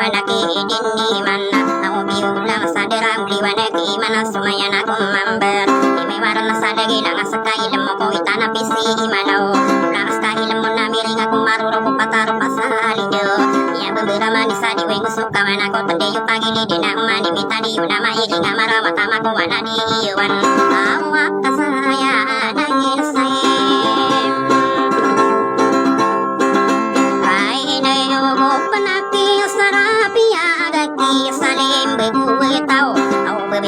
liwanaki dini mana au biulang sadera liwanaki mana sumayana kumamber ime warna sadagi lang sakai lemo ko itana pisi imanau lang sakai lemo na miringa kumaruro ko pataro pasalido ya beberapa manisa di wengu suka mana ko tendeyu pagi di dina umani mitadi una mairinga mara mata mako wana di iwan awak kasaya nangin saya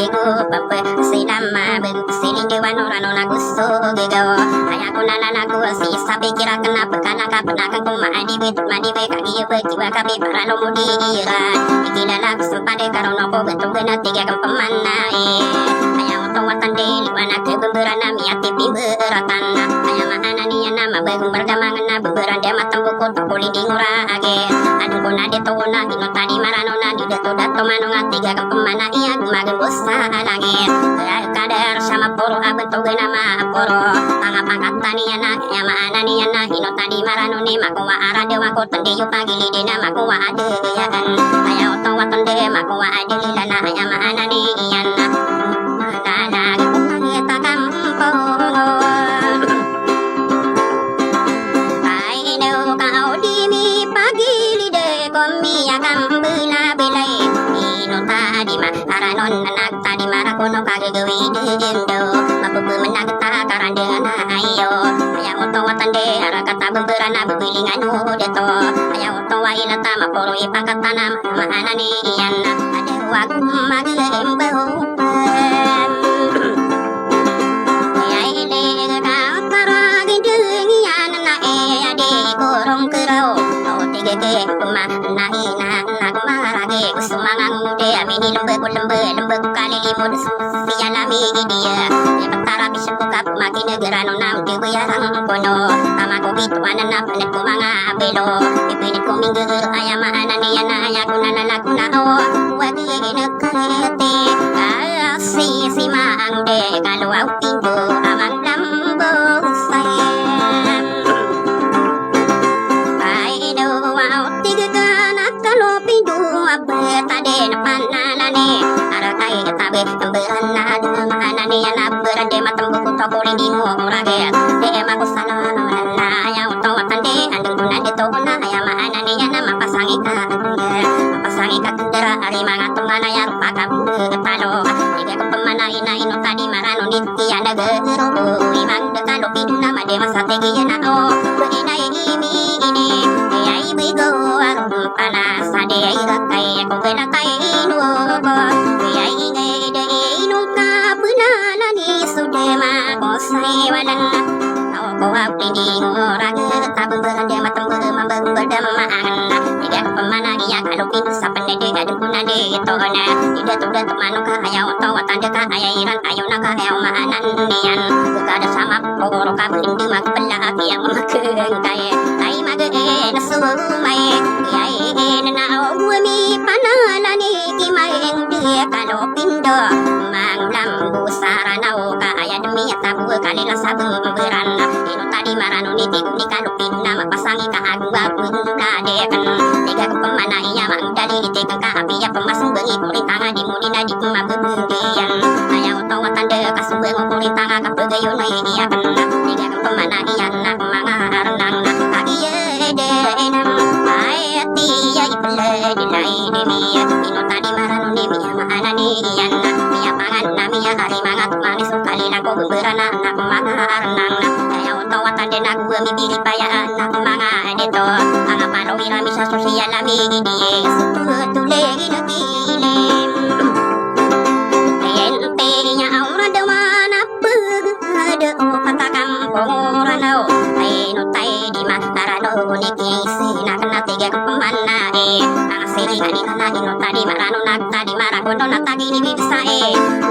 bego papa sinama bego sini dewan orang orang gusto gego ayah aku nana aku si sabi kira kenapa karena kapan aku madi bet kaki jiwa kabi para no mudi ira ikilah aku sempade karena aku betul kena tiga kepemanai ayah untuk watan deli mana ke beberana miati beratan ayah mana ni nama bego berdamangan na beberanda matang buku tak boleh dingurage aduh kona de to na ino tadi marano na di dato manonga tiga kepemana iya gumagen langit kadar sama poro abentuk nama poro pangapangkat taniana yama ananiana hino tadi marano ni makuwa arade wako tendeyu pagi lidena makuwa ade ya kan aya otong watonde makuwa ade lilana yama ananiana mana kita kampung ayo kau dimi pagi lide komi ya kambela belai hino tadi maranon anak tadi marakono kagagawi dendo mapupu menagta karan dengan ayo ayah otong watande ara kata beberana bebilingan deto ayah otong wailata maporo ipakatana mahana ni yana ada waku magembo ayah ile kau karagi dengian na ade korong kerau oh tiga ke kumah na ina nak marage kusumangang mude amini lembe kali limut sialami dia petara bisa buka makin negara nonam di bayarang kono ama ko bituan na panet ko mga belo ipinit ko minggu ayama anani yana ayaku nalalaku na o wagi nekete kasi si maang de kalau au pintu amang lambo sayang ay do au tiga kanak kalau pintu abetade panalane arakai tabe berana mana ni ana berade matam buku tokori di murage de emaku sana na ya utong watande andung guna de tona ya mana ni ana mapasangi ka kendera ari mangatung ana ya rupa kabu talo ide ko pemana ina ino tadi marano niti ana geru imang de kalo piduna made masategi na o ina ini ya ibu go arum panas ade ira kai ko bela kai no ko ya ine de ino ka punana ni sudema ko sai walan kau ko apli di orang tabung berande matam mambang berdamaan tidak pemana dia kalau pintu sapane de adu guna de tona tidak tuda temanu ka ayau to watande ka ayairan ayo na ka ayau maanan nian kada sama poro ka bindi mak bella yang makeng kai ai mage nasu mai ai na mi panala ni ki mai dia kalau pindo manglam busaranau ka aya demi tabu kali la sabung berana ino tadi marano ni tikuni kalau pinna mapasangi ka agwa punda de kan tiga pemana iya mang dali tekan ka api ya pemasung bengi puri tangan di muni na di mabebudian aya otong watande kasubeng puri tangan ka pegayon na iya kan tiga pemana iya na manga arenang pagi de enam ay tiya iple di lai de mi ino tadi marano ni mi mana ni iya na miya pangan na miya hari mangat manis kali na ko berana na manga arenang aya otong watande na gua mi bili payaan na manga deto ang paro ira mi sa sosial ami di sebetulnya dilim ente aura de mana pegade o kata kampung ranau no tai di matarano ni kisi na kana tiga pemana ang siri ani kana no tadi marano nak tadi maragono na tagi ni bisa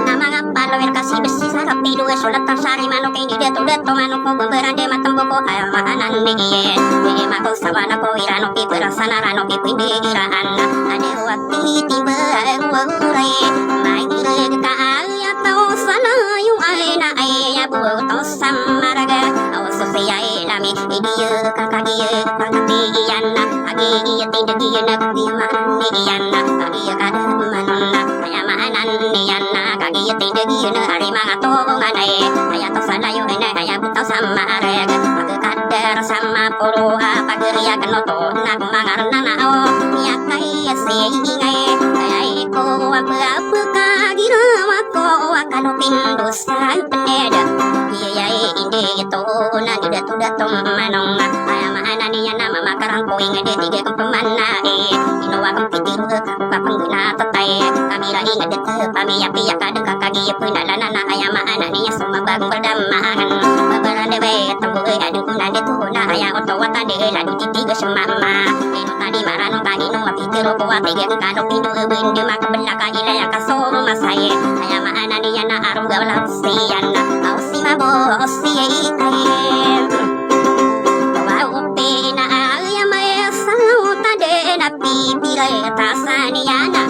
nama ngapalo er kasih besi sarap pidu sulat sari mano kay di deto mano ko berande matam boko ayo mahanan ni mako sabana ko irano ki berasana rano ki pindi iraan ade wakti tiba ngurai mai ka aya tau sana yu aina aya bu to samaraga aw sosiai lami idiye kakagi kakati yana agi iya tidak iya nak gimana nian kagi kada manuna aya maanan nian kagi tidak iya na ari mga tongan aya to salayo aya butaw sama reg pagkadar sama puro pagriya kanoto na kumangarna na niya kay singay ay ko apa kagirawa ko kanupin dosa peneda iya inde ito na didatong manong aya maana niya na mamakarang ko ingay tiga kang pamana inuwa kang pitiru kapangguna tatay kamira ingay dito pamiya-piya kadang kakagiyap nalana na aya maana niya sumabagong berdamahan babarande be tambuay adung kuna dito na aya otowata de ladu titiga semama ino tadi marano kanino mapitiro ko atiga kang kanupin ubindi makabala ka ilaya kasoro masay aya maana niya na araw gawala siyan au si mabo siya itay waupi na aya may sauta de na pipiray tasaniana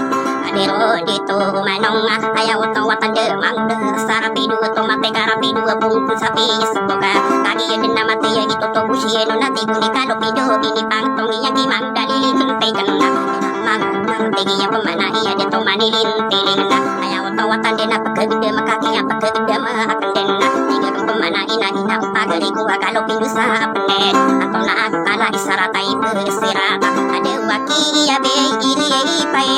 adero dito manong aya otowata de mangde sarapidu tomate karapidu bungkul sapi semoga kagi din na matiya ito to busieno na tiguni kalopido inipang tongiya kimang dalili kuntay kanuna tigiya pamana iya dito manilin tiling na aya otowatan din na pagkagde makakiya pagkagde makakanden na tiga kang pamana ina upagari ko kalopido sa apnet ato na akala isaratay pesirata ade wakiya be iri yang kay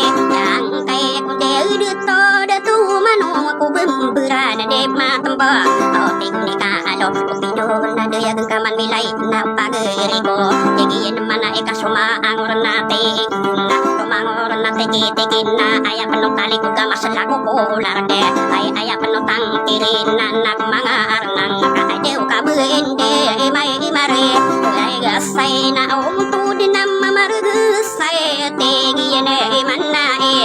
kunde dito dito manong ako bembera na de matemba o tiguni ka alo kupido na de yang kaman milay na pagari ko tigiya naman na ikasuma ang oranate na tumangor na tiki-tiki na aya panutali ko ka masalago ko larde ay aya panutang tirin na nak mga arnang kaadew kabuende may mare ay gasay na umtudi na mamarugusay tigiyan manae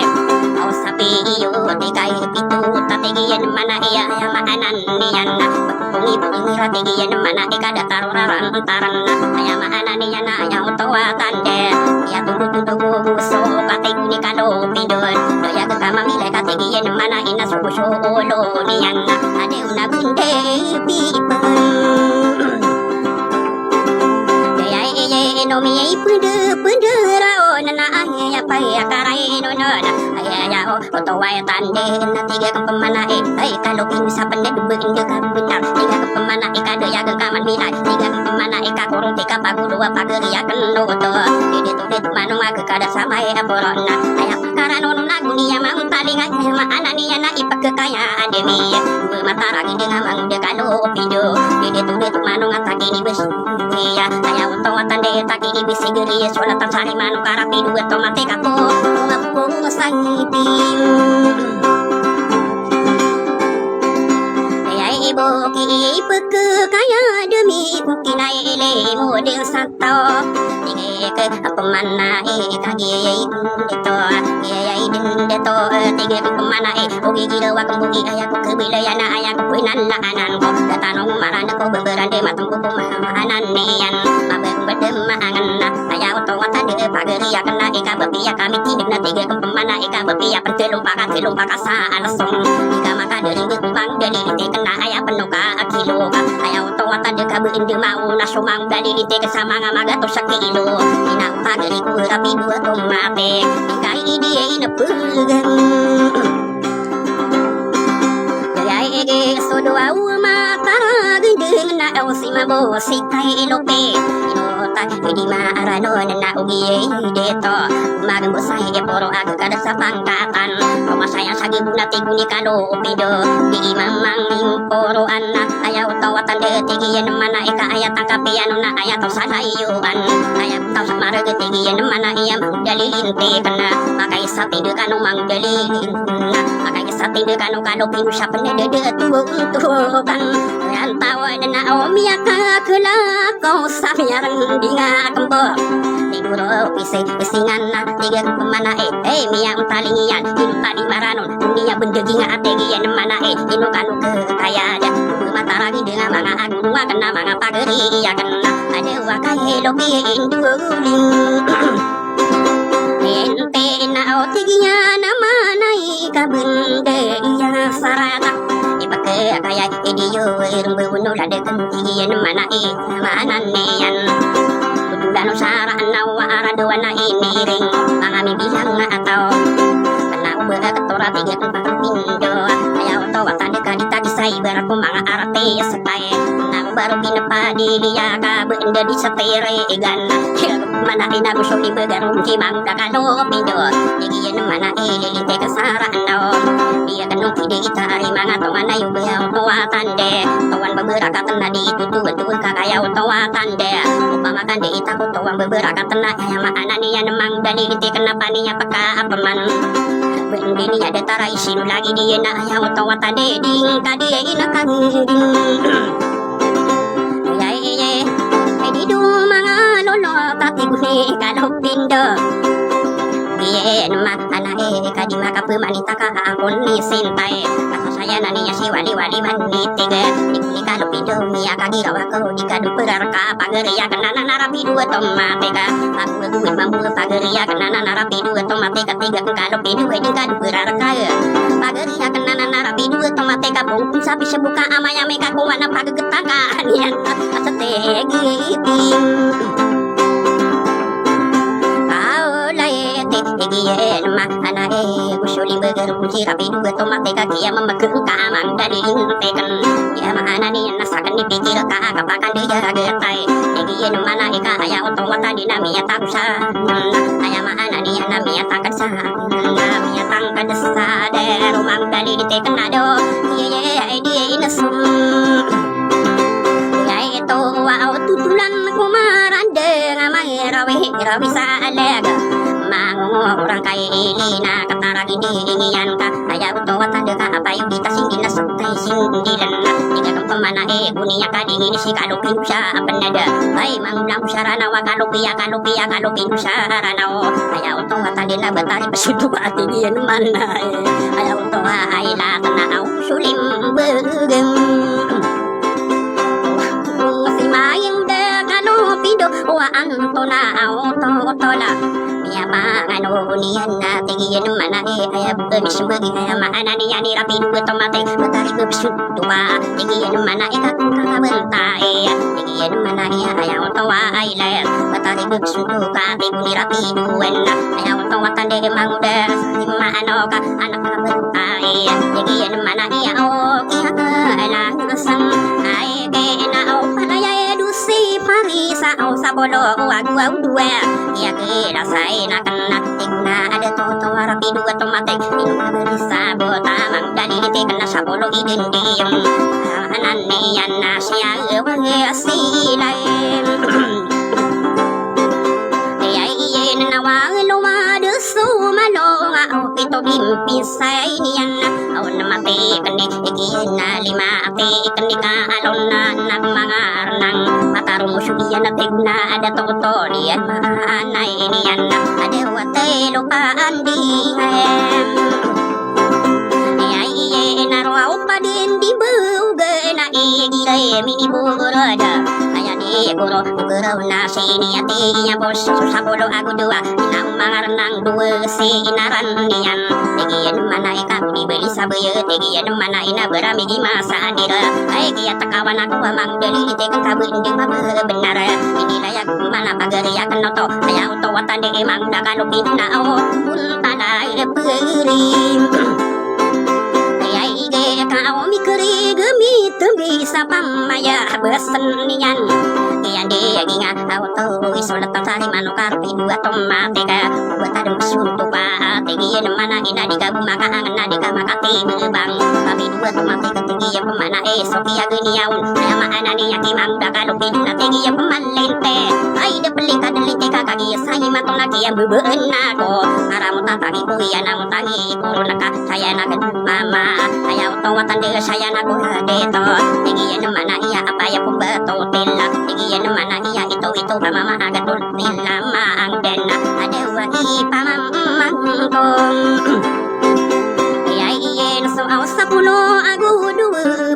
o sabi iyo di kay pitu tatigiyan manae aya maanan niyan pungi-pungi tigiyan manae kada taruraran taran aya maanan niyan aya utawatan de ya tudu so katiguni kalopidon doya ka mamilay katigiyan manae na sukusulo niyan adew na bunde pipan no mi pude rao na aya pa ya karay no aya o to way tande na tiga kang pamana ay kalopin sa pande dubuin ka benar tiga kang pamana kada ya kang kaman milay tiga kang pamana ka kurung tika pagulo pagriya kan no to dito manong kada samay aporona aya karano no naguni ya mang talingan maana niya na ipagkakaya ademi mataragi dengan mang de kalopido dito manong atagi ni bes aya utawatan de takini bisigiri sulatan sari manu karapidu tomate kapo ngapu sangitim ibu ki peke kaya demi kukinai le model santo tige ke pemana kagi itu deto tige pemana ugi gira wa kumbugi aya ku kebilayana aya ku pinan anan ko tanong marana ko beberande matung ku pemahanan nian mabeng bedem mangan aya oto wata de pageri ya kena ika bepiya kami tidak na tige pemana ika bepiya pentelum pakasa alasong ika maka dari kumbang dari kena aya penuka akilo ka aya otowatan de kabuin de mau na sumang dali ite kasama nga magato sa kilo ina pagari ko rapido tomate kay idiye inapugan kaya ege sodo au mataragin de na au simabo sikay ilope inota hindi maarano na ugiye dito umagang busay poro aga kada sa pangkatan masaya sa gibong na tiguni kalopido di mamang poro anak ayaw tawatan de tigiyan naman na ikaayat ang kapiano na ayat ang salayuan ayaw taw sa marag tigiyan naman na iyam dalilinti ka na makaisapin de kanong mang dalilin na makaisapin de kanong kalopino siya panedede tuwag-tuwagan yan tawa na umiyak kelakaw sa miyaran di nga kambo siguro pisingan na tiga pemana miyang talingian inu tali maranon dunia bendegi nga ategian mana inu kanu kaya ada mataragi dengan mga agungwa kana mga pageri ya kana ada wakai lobi induling ente na otigiya na manay kabende ya sarata ipake kaya idiyo irumbu no ladekan tigian mana manan neyan Dano saraan na waarad dua na iniring mga mibilang na ataw panao baga katora tiga tempat pindo ayaw to watanda ka ditagisay bara ko mga arate sa tae nang baru pinapadi liya ka benda di sa tere igan mana ina gusto ni baga rumki mang dakalo pindo igiyan mana ililite kasaraan daw dia kanong pide itari mga tongan na yung bayaw to watande tawan beberapa na di itu tuh kakayaw to watande upama kan di ita ko tawan beberapa na ya maana niya namang dalilite kenapa niya pagkaapaman Bendi niya dataray sino lagi diya na ayaw to watande ding kadi inakangding ay di do mga lolo tatig ni kalopindo bien makana kadi makapumanita ka angkon ni sintay kasasaya na niya si wali-wali manitiga ni kalopindo niya kagirawa ko di kadumperar ka pageriya kanana narapidu otomatika aku guin mampu pageriya kanana narapidu otomatika tiga kalopindo di kadumperar ka pageriya kanana narapidu otomatika bungkung sapi sebuka amayame kakuwana paggetaka niyan ategiting igiyen makana kusuli beger puji rapi dua tomate kaki yang memegang kamang dari tekan ya mana nih nasakan dipikir kapakan dia getai igiyen mana ika ayah otong wata dinamia taksa ayah mana nih namia takkan sah namia tangkan desa de rumah dari tekan ado ye dia inasum ya itu wow tutulan kumaran dengan rawi salega orang kaya ini na kataragi diringian ka ayaw to watanda ka apayo kita singgil na santay singgilan na tiga kang pamana kunia ka dingin si kalupin siya apanada ay manglang siya ranawa kalupia siya ranaw ayaw to watanda na batari pasido ka atigian man na ayaw to ay latan na aw sulim bagam si mayang da kalupido waan to na aw to la ya mangano niyan na tigiyan mana ay bisbagi ay maana niya ni rapido otomate matari bisutuwa tigiyan mana kakabantay tigiyan mana ayaw tawa ay layat matari bisutu ka tigo ni rapido ayaw tawa tande mangda maano ka anak kabantay tigiyan mana o kiya lang ay kena o palaya dusi parisa o sabolo wag dua ya kira saya nak tigna ada toto rapido otomatik sa botamang daliti kana sa bolo idindiyong ananiyan na siya silay iyan nawang lumado sumalo nga o pito bimpisay niyan o namati kani ikiyan na lima ati kani ka alon na ng mga arnang matarong musugiyan na tigna ada toto niyan maanay niyan ada wate lupaan dihem iyan narwaw pa din di buga na igilay miniburada guru na sini ati ya bos sa polo aku dua nang mangarnang dua si inaran niyan tigiyan mana ika dibeli sabayo tigiyan mana ina berami di masa dira ay kaya takawan aku amang dali tekan kabunding benar ini layak mana pagariya kanoto ay auto watande emang dakalupin na o punta na ireperim ay ige kau mikri gemi tembi sa pamaya besen niyan dia ginga auto isolat tari manukar pidu otomatika buat ada suntu pa tigian mana ina digabu maka angna dika makati bang tapi dua otomatika tigian pemana sokia geniaun saya mana ni yang timang dakalo pidu na tigian pemalente ai de pelika delite kakagi sai matong lagi yang bebeun nako aramu tatagi kuya namu tangi naka saya nak mama saya auto watan de saya naku deto tigian mana iya apa ya pembeto tilak tigian mana iya itu pamama agatul nila maang den ada wahi pamamangkong iya iyen so aw sa puno agudu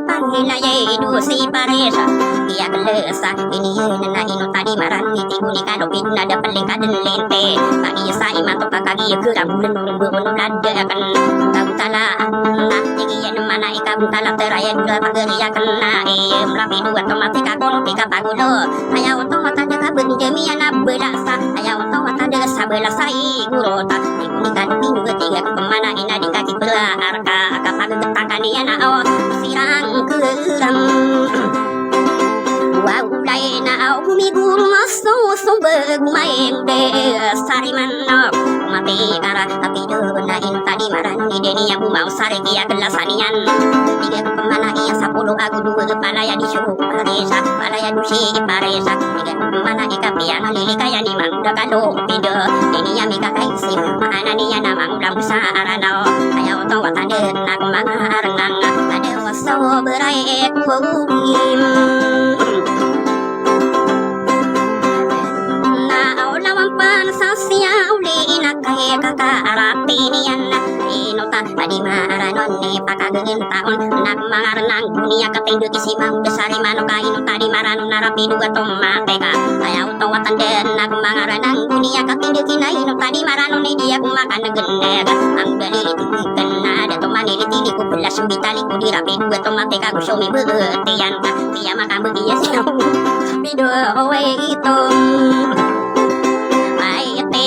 panghilaye du si paresa dia gelesa ini na ino tadi maran iti guni kado pinna da paling kaden lente bagi sa iman to kakagi kura bulan nurung bulan lada kan kabutala na tigi yan mana ikabutala teraya dua pagari ya kena merapi dua otomatis kakon tika pagulo ayaw to mata da kabun jemi ana belasa ayaw to mata da sabelasa i gurota iguni kado pindu tiga kemana ina di kaki belah arka kapag getakan ya na o sirang kerang Waulay na umiguro maso bermain de sarimanok mati kara tapi na intadi marano ni deni yang bumau sare kia kelasanian tiga pemana iya 10 aku dua palaya di suku paresa palaya dusi paresa tiga pemana ika piana lili kaya ni mang dakalo pido deni yang mika kai sim mana ni yang namang ulang sarano ayaw to watande nak mangarenang ada waso berai kuim kaya kakaarati niyan inota tadi maranon ni pakagengin taon nak mangarenang dunia katindut isi mau desari mano kaino tadi maranon narapi dua tomate ka kaya utawatan den nak mangarenang dunia katindut kinaino tadi maranon ni dia kumakan geneg ang dalili kena ada tomani litili ku belas bitali ku dirapi dua tomate ka gusomi beutian ka dia makan begiya sino bido owe itu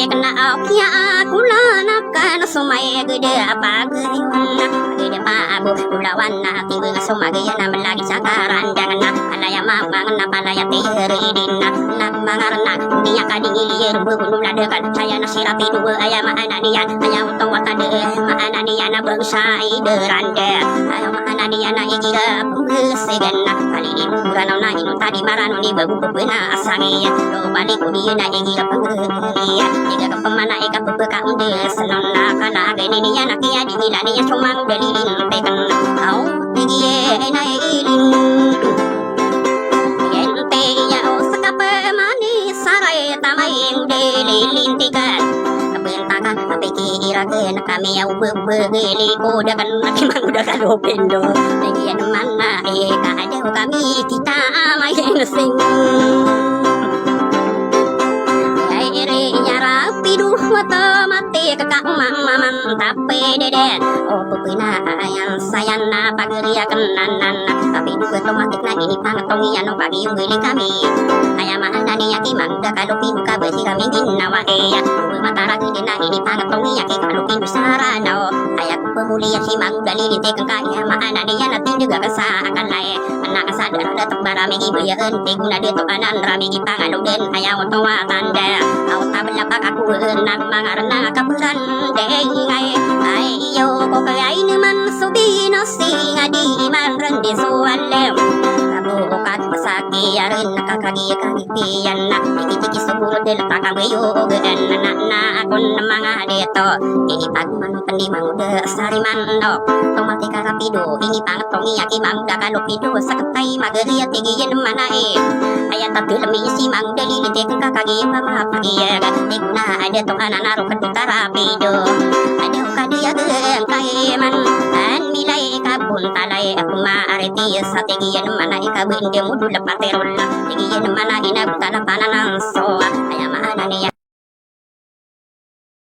kena akia kula nakan sumay gede apa gede pa abu kulawan na tibu sumay na melagi sakaran jangan na alaya mamang na palaya tiridin na mangarna niya kadingilier bukunum ladekan saya na sirapi dua ayam ana niyan ayaw to watade maana niya na bangsa iderande ayaw maana niya na igira pengesigan na kali ini murano na inu tadi marano ni bagu pena asangi do balik uni na igira pengelian jika pemana ika bebeka unde senon na kana gini niya na kia dingila niya cumang dalilin tekan au tigie na ilin gente ya o sakape mani sarai tamaing delilin tikan kabentakan tapi kira ke kami au bebeli ko dakan nakimang udah kado pendo lagian mana eka ada kami kita main sing mata mati kakak mamam tapi deden oh pupina yang sayang na pageria kenanan tapi dua otomatis na ini pangatong iano pagi yung wili kami ayam mana ni yaki mangga kalau pinuka besi kami ginawa eya dua matara gini na ini pangatong yaki kalau pinu sarano ayak pemuli yang si mangga lilite kang kaya mana ni yan natin juga kesakan lae anak sadar datuk barami ibaya ente guna dito anan rami ipangalo den ayaw tawatan de au tabla pak aku nak mangarna kabulan dengay ay iyo ko kaya naman subino singa di man rendi suwalem kabukat masaki arin nakakagipiyan na ikitiki suburo del pakagayo gan na akon na mga dito ini pagman pandimang de sarimando tomati karapido ini pangatong iyaki mang dakalopido sa katay magariya tigiyan manae ayat tatulami si mang dalili tekang kakagiyang mamapagiyag na ada tong ananaro katutara pido ada kadiya geng kaiman an milay kabun talay ako maariti sa tigiyan mana ikabinde mudul paterol tigiyan mana inabutala pananang soa kaya maana niya